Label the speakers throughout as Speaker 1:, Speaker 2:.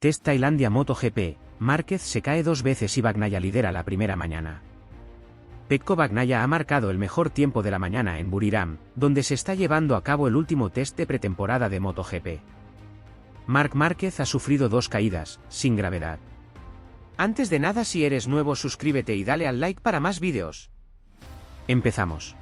Speaker 1: Test Tailandia MotoGP, Márquez se cae 2 veces y Bagnaia lidera la primera mañana. Pecco Bagnaia ha marcado el mejor tiempo de la mañana en Buriram, donde se está llevando a cabo el último test de pretemporada de MotoGP. Marc Márquez ha sufrido 2 caídas, sin gravedad.
Speaker 2: Antes de nada, si eres nuevo, suscríbete y dale al like para más vídeos.
Speaker 1: Empezamos.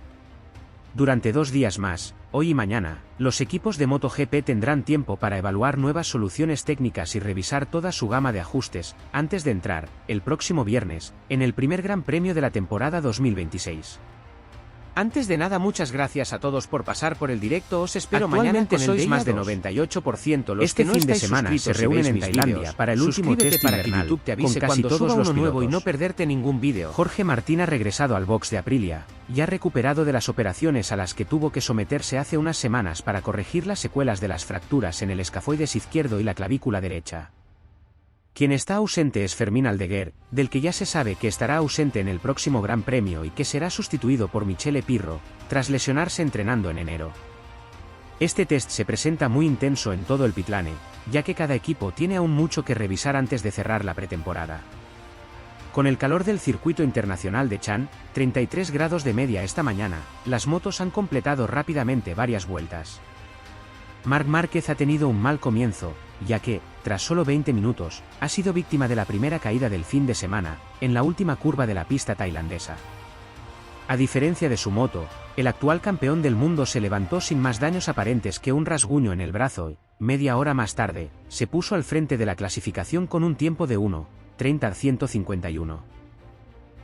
Speaker 1: Durante 2 días más, hoy y mañana, los equipos de MotoGP tendrán tiempo para evaluar nuevas soluciones técnicas y revisar toda su gama de ajustes, antes de entrar, el próximo viernes, en el primer Gran Premio de la temporada 2026.
Speaker 2: Antes de nada, muchas gracias a todos por pasar por el directo. Os espero mañana con
Speaker 1: sois
Speaker 2: el
Speaker 1: más de
Speaker 2: 98% los
Speaker 1: este
Speaker 2: que no
Speaker 1: fin de
Speaker 2: estáis
Speaker 1: semana se reúnen en Tailandia para el último test
Speaker 2: para que
Speaker 1: invernal,
Speaker 2: YouTube te avise
Speaker 1: con casi
Speaker 2: cuando
Speaker 1: todos
Speaker 2: suba
Speaker 1: los
Speaker 2: uno nuevo y
Speaker 1: pilotos.
Speaker 2: no perderte ningún vídeo.
Speaker 1: Jorge Martín ha regresado al box de Aprilia, y ha recuperado de las operaciones a las que tuvo que someterse hace unas semanas para corregir las secuelas de las fracturas en el escafoides izquierdo y la clavícula derecha. Quien está ausente es Fermín Aldeguer, del que ya se sabe que estará ausente en el próximo Gran Premio y que será sustituido por Michele Pirro, tras lesionarse entrenando en enero. Este test se presenta muy intenso en todo el pitlane, ya que cada equipo tiene aún mucho que revisar antes de cerrar la pretemporada. Con el calor del circuito internacional de Chan, 33 grados de media esta mañana, las motos han completado rápidamente varias vueltas. Marc Márquez ha tenido un mal comienzo, ya que, tras solo 20 minutos, ha sido víctima de la primera caída del fin de semana, en la última curva de la pista tailandesa. A diferencia de su moto, el actual campeón del mundo se levantó sin más daños aparentes que un rasguño en el brazo y, media hora más tarde, se puso al frente de la clasificación con un tiempo de 1:30:151.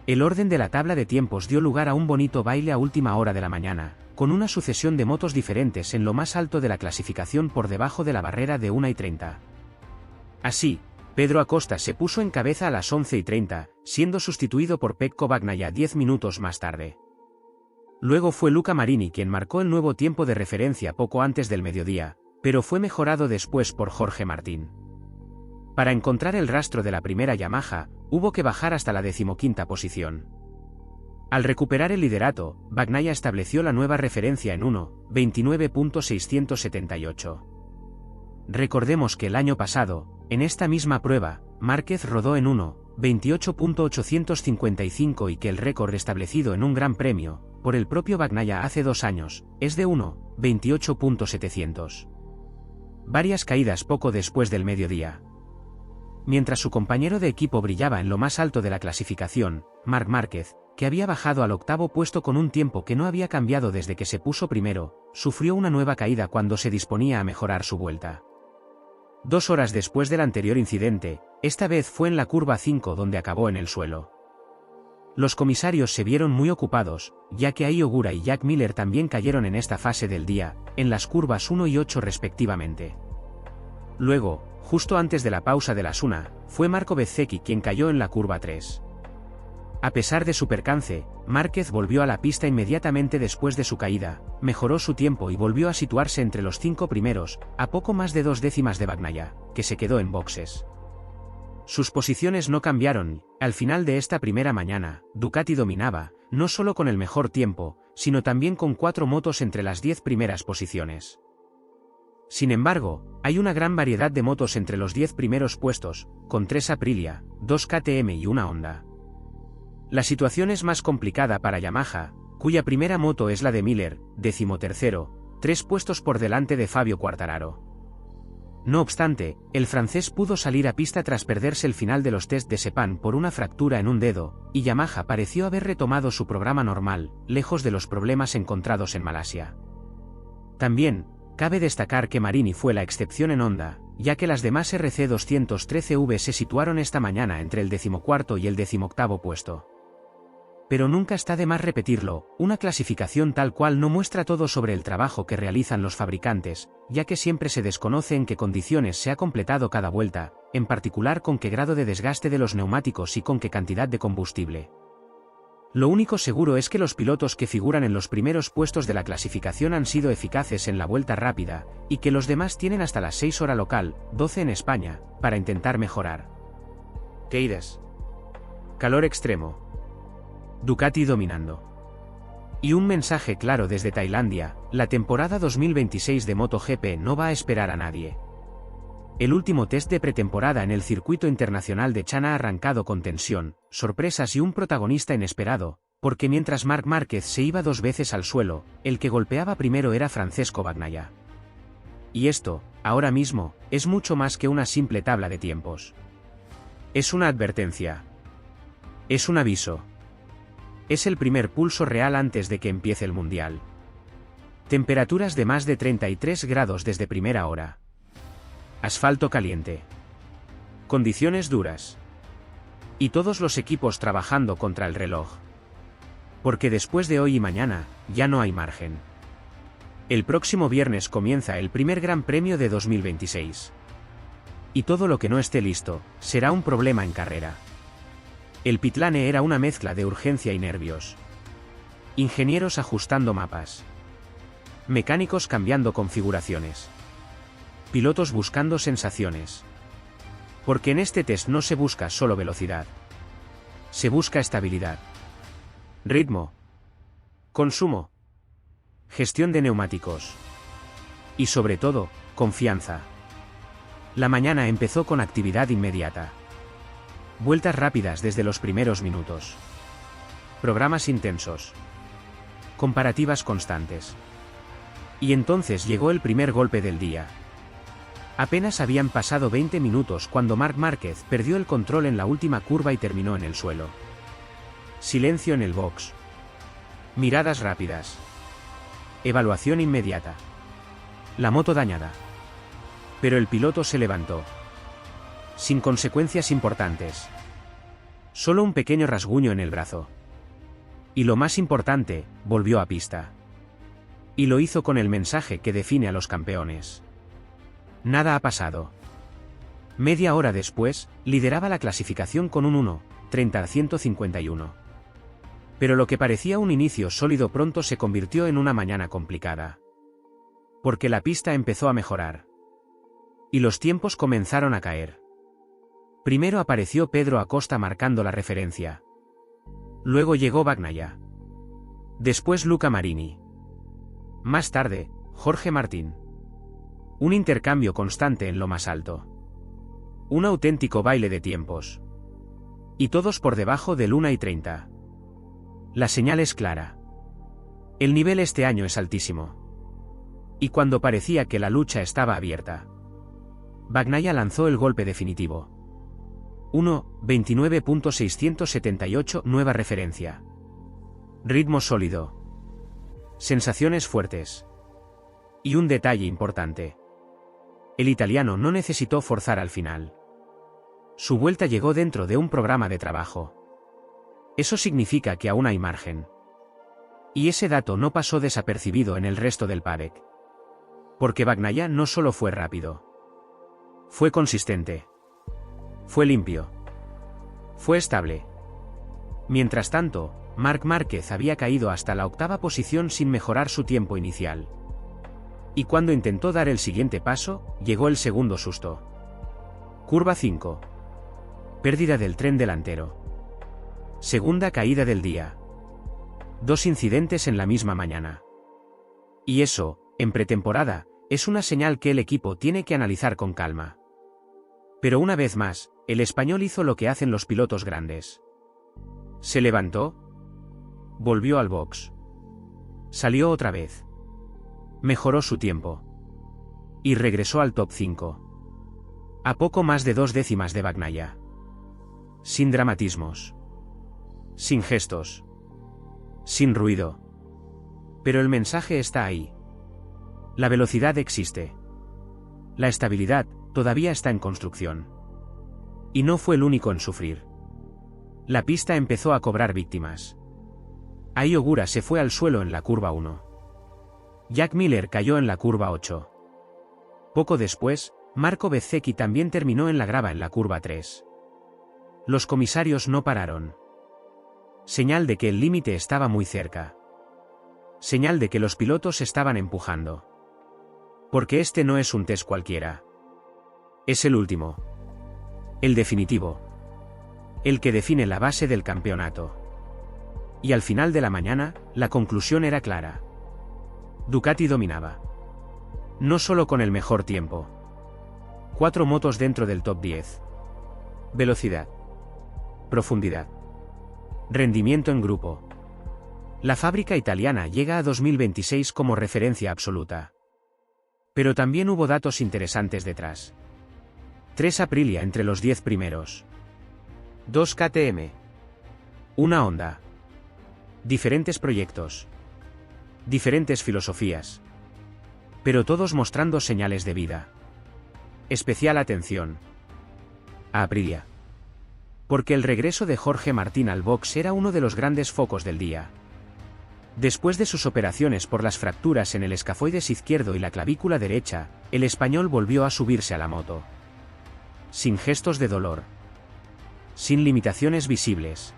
Speaker 1: El orden de la tabla de tiempos dio lugar a un bonito baile a última hora de la mañana, con una sucesión de motos diferentes en lo más alto de la clasificación por debajo de la barrera de 1:30. Así, Pedro Acosta se puso en cabeza a las 11:30, siendo sustituido por Pecco Bagnaia 10 minutos más tarde. Luego fue Luca Marini quien marcó el nuevo tiempo de referencia poco antes del mediodía, pero fue mejorado después por Jorge Martín. Para encontrar el rastro de la primera Yamaha, hubo que bajar hasta la 15ª posición. Al recuperar el liderato, Bagnaia estableció la nueva referencia en 1:29:678. Recordemos que el año pasado, en esta misma prueba, Márquez rodó en 1:28:855 y que el récord establecido en un Gran Premio, por el propio Bagnaia hace 2 años, es de 1:28:700. Varias caídas poco después del mediodía. Mientras su compañero de equipo brillaba en lo más alto de la clasificación, Marc Márquez, que había bajado al 8º puesto con un tiempo que no había cambiado desde que se puso primero, sufrió una nueva caída cuando se disponía a mejorar su vuelta. 2 horas después del anterior incidente, esta vez fue en la curva 5 donde acabó en el suelo. Los comisarios se vieron muy ocupados, ya que Ai Ogura y Jack Miller también cayeron en esta fase del día, en las curvas 1 y 8 respectivamente. Luego, justo antes de la pausa de las 1, fue Marco Bezzecchi quien cayó en la curva 3. A pesar de su percance, Márquez volvió a la pista inmediatamente después de su caída, mejoró su tiempo y volvió a situarse entre los 5 primeros, a poco más de 2 décimas de Bagnaia, que se quedó en boxes. Sus posiciones no cambiaron, al final de esta primera mañana, Ducati dominaba, no solo con el mejor tiempo, sino también con 4 motos entre las 10 primeras posiciones. Sin embargo, hay una gran variedad de motos entre los 10 primeros puestos, con 3 Aprilia, 2 KTM y una Honda. La situación es más complicada para Yamaha, cuya primera moto es la de Miller, 13º, 3 puestos por delante de Fabio Quartararo. No obstante, el francés pudo salir a pista tras perderse el final de los test de Sepang por una fractura en un dedo, y Yamaha pareció haber retomado su programa normal, lejos de los problemas encontrados en Malasia. También, cabe destacar que Marini fue la excepción en Honda, ya que las demás RC213V se situaron esta mañana entre el 14º y el 18º puesto. Pero nunca está de más repetirlo, una clasificación tal cual no muestra todo sobre el trabajo que realizan los fabricantes, ya que siempre se desconoce en qué condiciones se ha completado cada vuelta, en particular con qué grado de desgaste de los neumáticos y con qué cantidad de combustible. Lo único seguro es que los pilotos que figuran en los primeros puestos de la clasificación han sido eficaces en la vuelta rápida, y que los demás tienen hasta las 6 hora local, 12 en España, para intentar mejorar.
Speaker 2: Caídas.
Speaker 1: Calor extremo. Ducati dominando. Y un mensaje claro desde Tailandia, la temporada 2026 de MotoGP no va a esperar a nadie. El último test de pretemporada en el circuito internacional de China ha arrancado con tensión, sorpresas y un protagonista inesperado, porque mientras Marc Márquez se iba 2 veces al suelo, el que golpeaba primero era Francesco Bagnaia. Y esto, ahora mismo, es mucho más que una simple tabla de tiempos. Es una advertencia. Es un aviso. Es el primer pulso real antes de que empiece el Mundial. Temperaturas de más de 33 grados desde primera hora. Asfalto caliente. Condiciones duras. Y todos los equipos trabajando contra el reloj. Porque después de hoy y mañana, ya no hay margen. El próximo viernes comienza el primer Gran Premio de 2026. Y todo lo que no esté listo, será un problema en carrera. El pitlane era una mezcla de urgencia y nervios. Ingenieros ajustando mapas. Mecánicos cambiando configuraciones. Pilotos buscando sensaciones. Porque en este test no se busca solo velocidad. Se busca estabilidad. Ritmo. Consumo. Gestión de neumáticos. Y sobre todo, confianza. La mañana empezó con actividad inmediata. Vueltas rápidas desde los primeros minutos. Programas intensos. Comparativas constantes. Y entonces llegó el primer golpe del día. Apenas habían pasado 20 minutos cuando Marc Márquez perdió el control en la última curva y terminó en el suelo. Silencio en el box. Miradas rápidas. Evaluación inmediata. La moto dañada. Pero el piloto se levantó. Sin consecuencias importantes. Solo un pequeño rasguño en el brazo. Y lo más importante, volvió a pista. Y lo hizo con el mensaje que define a los campeones. Nada ha pasado. Media hora después, lideraba la clasificación con un 1:30-151. Pero lo que parecía un inicio sólido pronto se convirtió en una mañana complicada. Porque la pista empezó a mejorar. Y los tiempos comenzaron a caer. Primero apareció Pedro Acosta marcando la referencia. Luego llegó Bagnaia. Después Luca Marini. Más tarde, Jorge Martín. Un intercambio constante en lo más alto. Un auténtico baile de tiempos. Y todos por debajo del 1:30. La señal es clara. El nivel este año es altísimo. Y cuando parecía que la lucha estaba abierta, Bagnaia lanzó el golpe definitivo. 1:29.678 nueva referencia. Ritmo sólido. Sensaciones fuertes. Y un detalle importante. El italiano no necesitó forzar al final. Su vuelta llegó dentro de un programa de trabajo. Eso significa que aún hay margen. Y ese dato no pasó desapercibido en el resto del paddock. Porque Bagnaia no solo fue rápido. Fue consistente. Fue limpio. Fue estable. Mientras tanto, Marc Márquez había caído hasta la 8ª posición sin mejorar su tiempo inicial. Y cuando intentó dar el siguiente paso, llegó el segundo susto. Curva 5. Pérdida del tren delantero. Segunda caída del día. 2 incidentes en la misma mañana. Y eso, en pretemporada, es una señal que el equipo tiene que analizar con calma. Pero una vez más, el español hizo lo que hacen los pilotos grandes. Se levantó. Volvió al box. Salió otra vez. Mejoró su tiempo. Y regresó al top 5. A poco más de 2 décimas de Bagnaia. Sin dramatismos. Sin gestos. Sin ruido. Pero el mensaje está ahí. La velocidad existe. La estabilidad todavía está en construcción. Y no fue el único en sufrir. La pista empezó a cobrar víctimas. Ai Ogura se fue al suelo en la curva 1. Jack Miller cayó en la curva 8. Poco después, Marco Bezzecchi también terminó en la grava en la curva 3. Los comisarios no pararon. Señal de que el límite estaba muy cerca. Señal de que los pilotos estaban empujando. Porque este no es un test cualquiera. Es el último. El definitivo. El que define la base del campeonato. Y al final de la mañana, la conclusión era clara. Ducati dominaba. No solo con el mejor tiempo. 4 motos dentro del top 10. Velocidad. Profundidad. Rendimiento en grupo. La fábrica italiana llega a 2026 como referencia absoluta. Pero también hubo datos interesantes detrás. 3 Aprilia entre los 10 primeros. 2 KTM. Una Honda. Diferentes proyectos. Diferentes filosofías. Pero todos mostrando señales de vida. Especial atención a Aprilia. Porque el regreso de Jorge Martín al box era uno de los grandes focos del día. Después de sus operaciones por las fracturas en el escafoides izquierdo y la clavícula derecha, el español volvió a subirse a la moto. Sin gestos de dolor. Sin limitaciones visibles.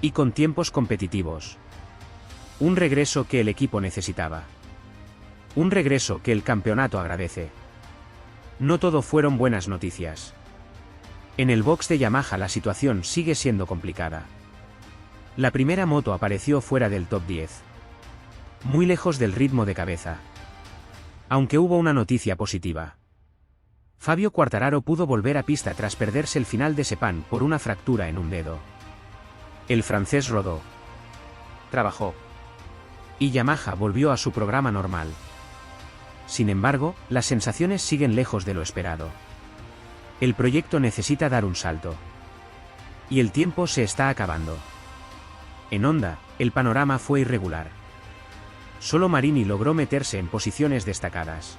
Speaker 1: Y con tiempos competitivos. Un regreso que el equipo necesitaba. Un regreso que el campeonato agradece. No todo fueron buenas noticias. En el box de Yamaha la situación sigue siendo complicada. La primera moto apareció fuera del top 10. Muy lejos del ritmo de cabeza. Aunque hubo una noticia positiva. Fabio Quartararo pudo volver a pista tras perderse el final de Sepang por una fractura en un dedo. El francés rodó. Trabajó. Y Yamaha volvió a su programa normal. Sin embargo, las sensaciones siguen lejos de lo esperado. El proyecto necesita dar un salto. Y el tiempo se está acabando. En Honda, el panorama fue irregular. Solo Marini logró meterse en posiciones destacadas.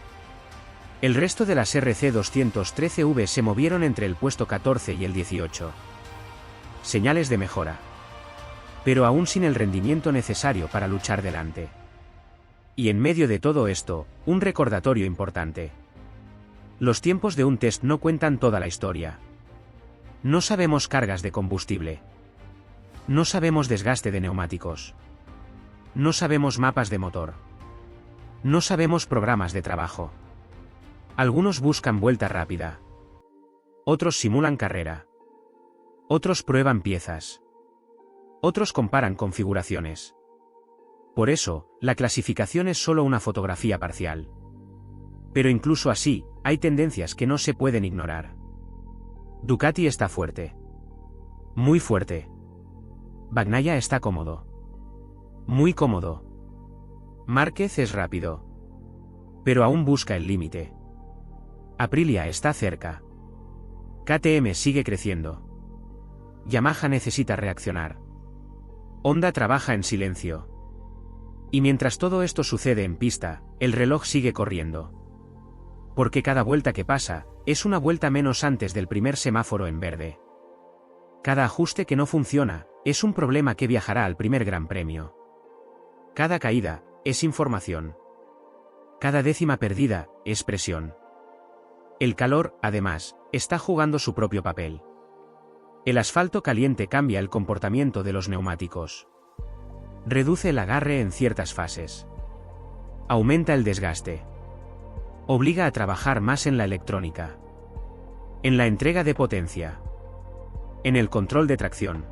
Speaker 1: El resto de las RC213V se movieron entre el puesto 14 y el 18. Señales de mejora. Pero aún sin el rendimiento necesario para luchar delante. Y en medio de todo esto, un recordatorio importante. Los tiempos de un test no cuentan toda la historia. No sabemos cargas de combustible. No sabemos desgaste de neumáticos. No sabemos mapas de motor. No sabemos programas de trabajo. Algunos buscan vuelta rápida. Otros simulan carrera. Otros prueban piezas. Otros comparan configuraciones. Por eso, la clasificación es solo una fotografía parcial. Pero incluso así, hay tendencias que no se pueden ignorar. Ducati está fuerte. Muy fuerte. Bagnaia está cómodo. Muy cómodo. Márquez es rápido. Pero aún busca el límite. Aprilia está cerca. KTM sigue creciendo. Yamaha necesita reaccionar. Honda trabaja en silencio. Y mientras todo esto sucede en pista, el reloj sigue corriendo. Porque cada vuelta que pasa, es una vuelta menos antes del primer semáforo en verde. Cada ajuste que no funciona, es un problema que viajará al primer Gran Premio. Cada caída, es información. Cada décima perdida, es presión. El calor, además, está jugando su propio papel. El asfalto caliente cambia el comportamiento de los neumáticos. Reduce el agarre en ciertas fases. Aumenta el desgaste. Obliga a trabajar más en la electrónica. En la entrega de potencia. En el control de tracción.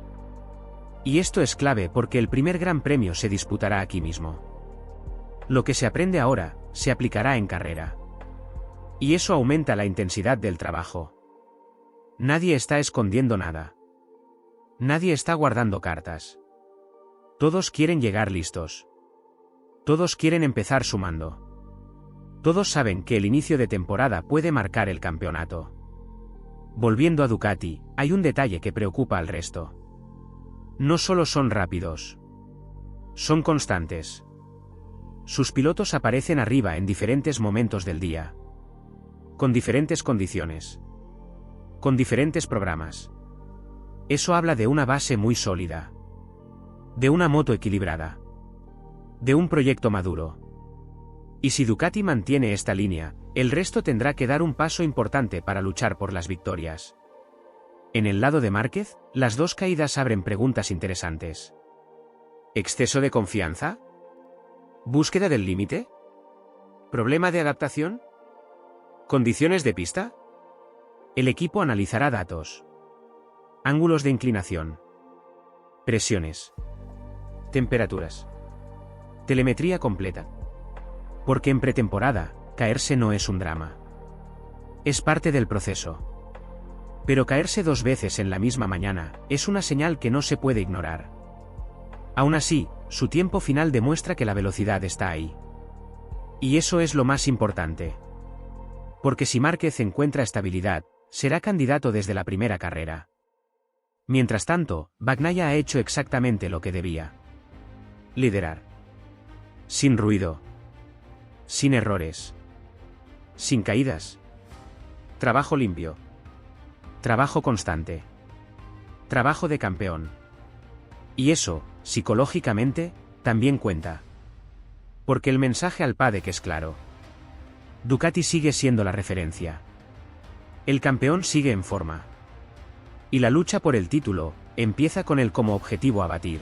Speaker 1: Y esto es clave porque el primer Gran Premio se disputará aquí mismo. Lo que se aprende ahora, se aplicará en carrera. Y eso aumenta la intensidad del trabajo. Nadie está escondiendo nada. Nadie está guardando cartas. Todos quieren llegar listos. Todos quieren empezar sumando. Todos saben que el inicio de temporada puede marcar el campeonato. Volviendo a Ducati, hay un detalle que preocupa al resto. No solo son rápidos. Son constantes. Sus pilotos aparecen arriba en diferentes momentos del día. Con diferentes condiciones. Con diferentes programas. Eso habla de una base muy sólida. De una moto equilibrada. De un proyecto maduro. Y si Ducati mantiene esta línea, el resto tendrá que dar un paso importante para luchar por las victorias. En el lado de Márquez, las dos caídas abren preguntas interesantes. ¿Exceso de confianza? ¿Búsqueda del límite? ¿Problema de adaptación? ¿Condiciones de pista? El equipo analizará datos. Ángulos de inclinación. Presiones. Temperaturas. Telemetría completa. Porque en pretemporada, caerse no es un drama. Es parte del proceso. Pero caerse 2 veces en la misma mañana es una señal que no se puede ignorar. Aún así, su tiempo final demuestra que la velocidad está ahí. Y eso es lo más importante. Porque si Márquez encuentra estabilidad, será candidato desde la primera carrera. Mientras tanto, Bagnaia ha hecho exactamente lo que debía. Liderar. Sin ruido. Sin errores. Sin caídas. Trabajo limpio. Trabajo constante. Trabajo de campeón. Y eso, psicológicamente, también cuenta. Porque el mensaje al paddock es claro. Ducati sigue siendo la referencia. El campeón sigue en forma. Y la lucha por el título empieza con él como objetivo a batir.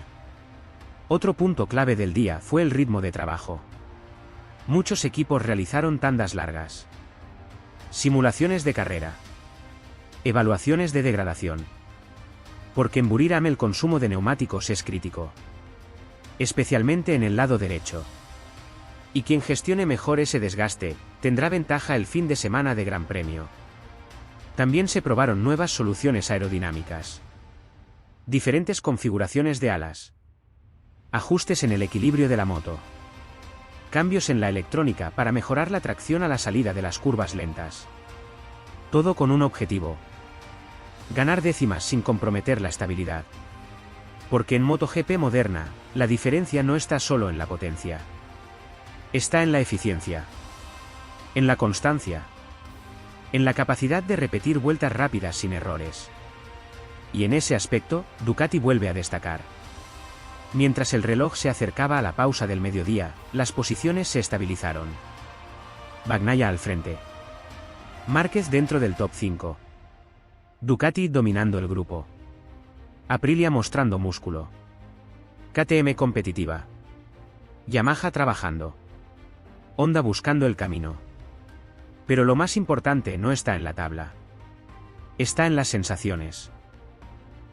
Speaker 1: Otro punto clave del día fue el ritmo de trabajo. Muchos equipos realizaron tandas largas. Simulaciones de carrera. Evaluaciones de degradación. Porque en Buriram el consumo de neumáticos es crítico. Especialmente en el lado derecho. Y quien gestione mejor ese desgaste, tendrá ventaja el fin de semana de Gran Premio. También se probaron nuevas soluciones aerodinámicas. Diferentes configuraciones de alas. Ajustes en el equilibrio de la moto. Cambios en la electrónica para mejorar la tracción a la salida de las curvas lentas. Todo con un objetivo. Ganar décimas sin comprometer la estabilidad. Porque en MotoGP moderna, la diferencia no está solo en la potencia. Está en la eficiencia. En la constancia. En la capacidad de repetir vueltas rápidas sin errores. Y en ese aspecto, Ducati vuelve a destacar. Mientras el reloj se acercaba a la pausa del mediodía, las posiciones se estabilizaron. Bagnaia al frente. Márquez dentro del top 5. Ducati dominando el grupo. Aprilia mostrando músculo. KTM competitiva. Yamaha trabajando. Honda buscando el camino. Pero lo más importante no está en la tabla. Está en las sensaciones.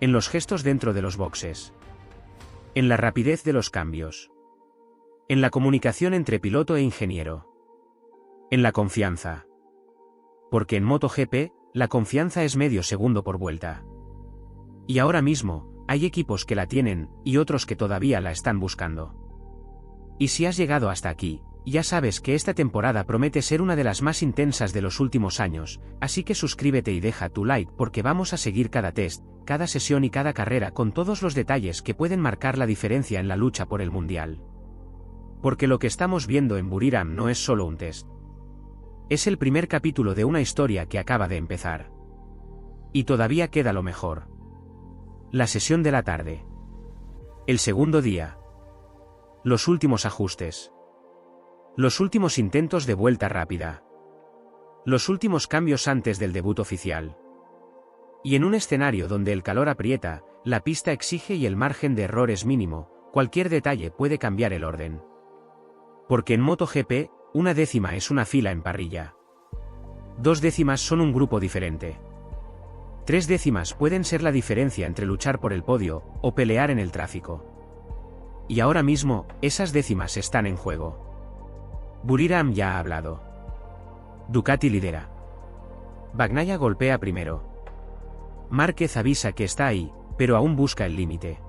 Speaker 1: En los gestos dentro de los boxes. En la rapidez de los cambios. En la comunicación entre piloto e ingeniero. En la confianza. Porque en MotoGP, la confianza es medio segundo por vuelta. Y ahora mismo, hay equipos que la tienen, y otros que todavía la están buscando. Y si has llegado hasta aquí, ya sabes que esta temporada promete ser una de las más intensas de los últimos años, así que suscríbete y deja tu like porque vamos a seguir cada test, cada sesión y cada carrera con todos los detalles que pueden marcar la diferencia en la lucha por el mundial. Porque lo que estamos viendo en Buriram no es solo un test. Es el primer capítulo de una historia que acaba de empezar. Y todavía queda lo mejor. La sesión de la tarde. El segundo día. Los últimos ajustes. Los últimos intentos de vuelta rápida. Los últimos cambios antes del debut oficial. Y en un escenario donde el calor aprieta, la pista exige y el margen de error es mínimo, cualquier detalle puede cambiar el orden. Porque en MotoGP, una décima es una fila en parrilla. 2 décimas son un grupo diferente. 3 décimas pueden ser la diferencia entre luchar por el podio o pelear en el tráfico. Y ahora mismo, esas décimas están en juego. Buriram ya ha hablado. Ducati lidera. Bagnaia golpea primero. Márquez avisa que está ahí, pero aún busca el límite.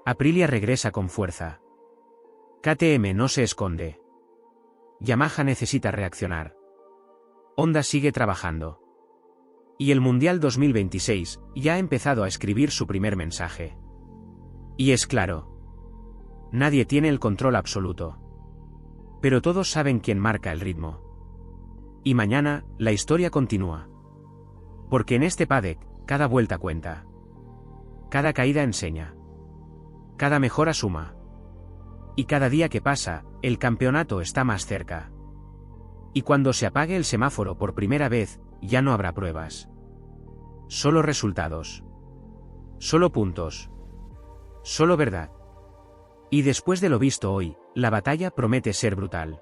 Speaker 1: Aprilia regresa con fuerza. KTM no se esconde. Yamaha necesita reaccionar. Honda sigue trabajando. Y el Mundial 2026 ya ha empezado a escribir su primer mensaje. Y es claro. Nadie tiene el control absoluto. Pero todos saben quién marca el ritmo. Y mañana, la historia continúa. Porque en este paddock, cada vuelta cuenta. Cada caída enseña. Cada mejora suma. Y cada día que pasa, el campeonato está más cerca. Y cuando se apague el semáforo por primera vez, ya no habrá pruebas. Solo resultados. Solo puntos. Solo verdad. Y después de lo visto hoy, la batalla promete ser brutal.